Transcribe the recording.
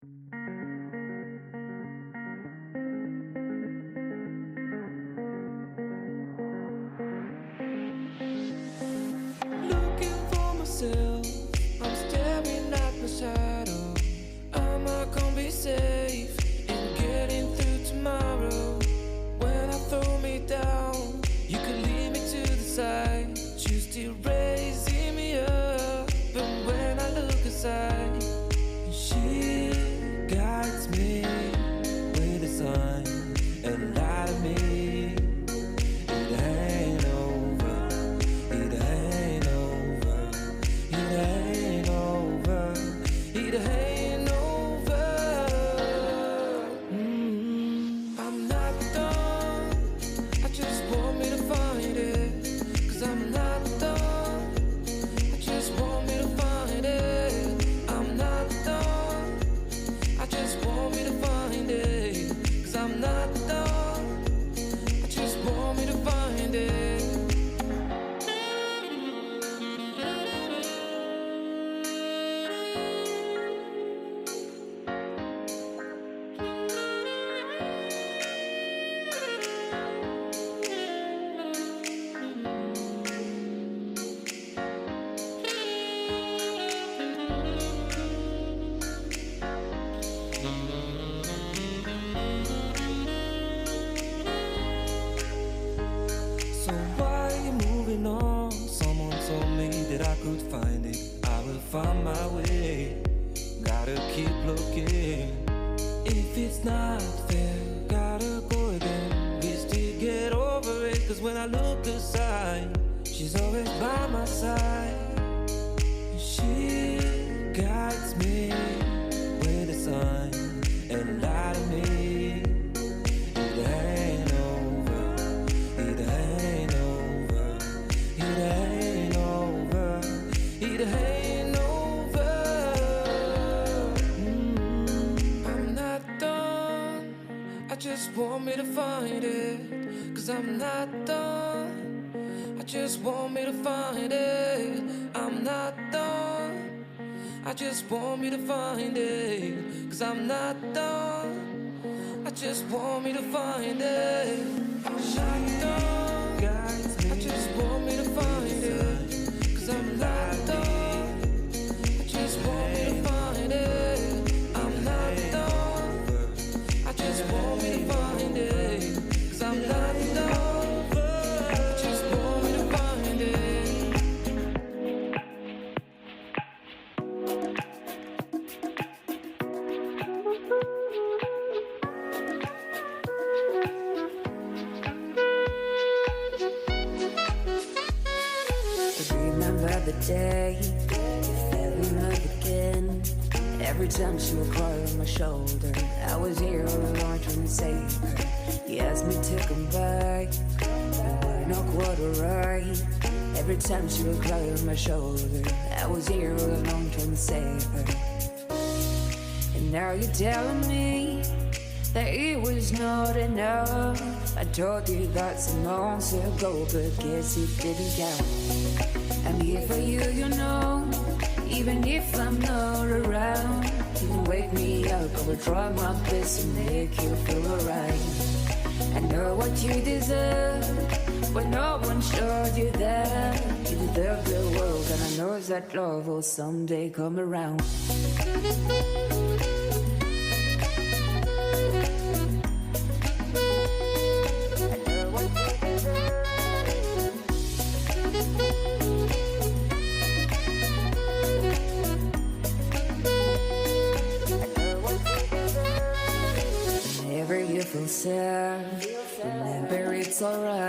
Looking for myself, I'm staring at my shadow. Am I gonna be safe in getting through tomorrow? When I throw me down, you can lead me to the side. You still raising me up, but when I look aside, she guides me with a sign and light of me. It ain't over, it ain't over, it ain't over, it ain't over. I'm not done, I just want me to find it. 'Cause I'm not done, I just want me to find it. I'm not done, I just want me to find it. 'Cause I'm not done, I just want me to find it. So why are you moving on? Someone told me that I could find it. I will find my way. Gotta keep looking. If it's not there, gotta go again. We still get over it. 'Cause when I look aside, she's always by my side. She guides me with a sign and light of me. It ain't over, it ain't over, it ain't over, it ain't over. I'm not done, I just want me to find it. 'Cause I'm not done, I just want me to find it. I'm not done, I just want me to find it. 'Cause I'm not done, I just want me to find it. I'm not done, I just want me to find it. 'Cause I'm not done, I just want me to find it. I'm not done, I just want me to find it. 'Cause I'm not done, I just want me to find it. Remember the day you fell in love again. Every time she would cry on my shoulder, I was here all along trying to save her. You asked me to come back, you were not quite alright. Every time she would cry on my shoulder, I was here all along trying to save her. And now you're telling me that it was not enough. I told you that some months ago, but guess it didn't count. I'm here for you, you know, even if I'm not around. You can wake me up, I will try my best to make you feel alright. I know what you deserve, but no one showed you that. You deserve the world, and I know that love will someday come around. Whenever you feel sad, remember it's alright.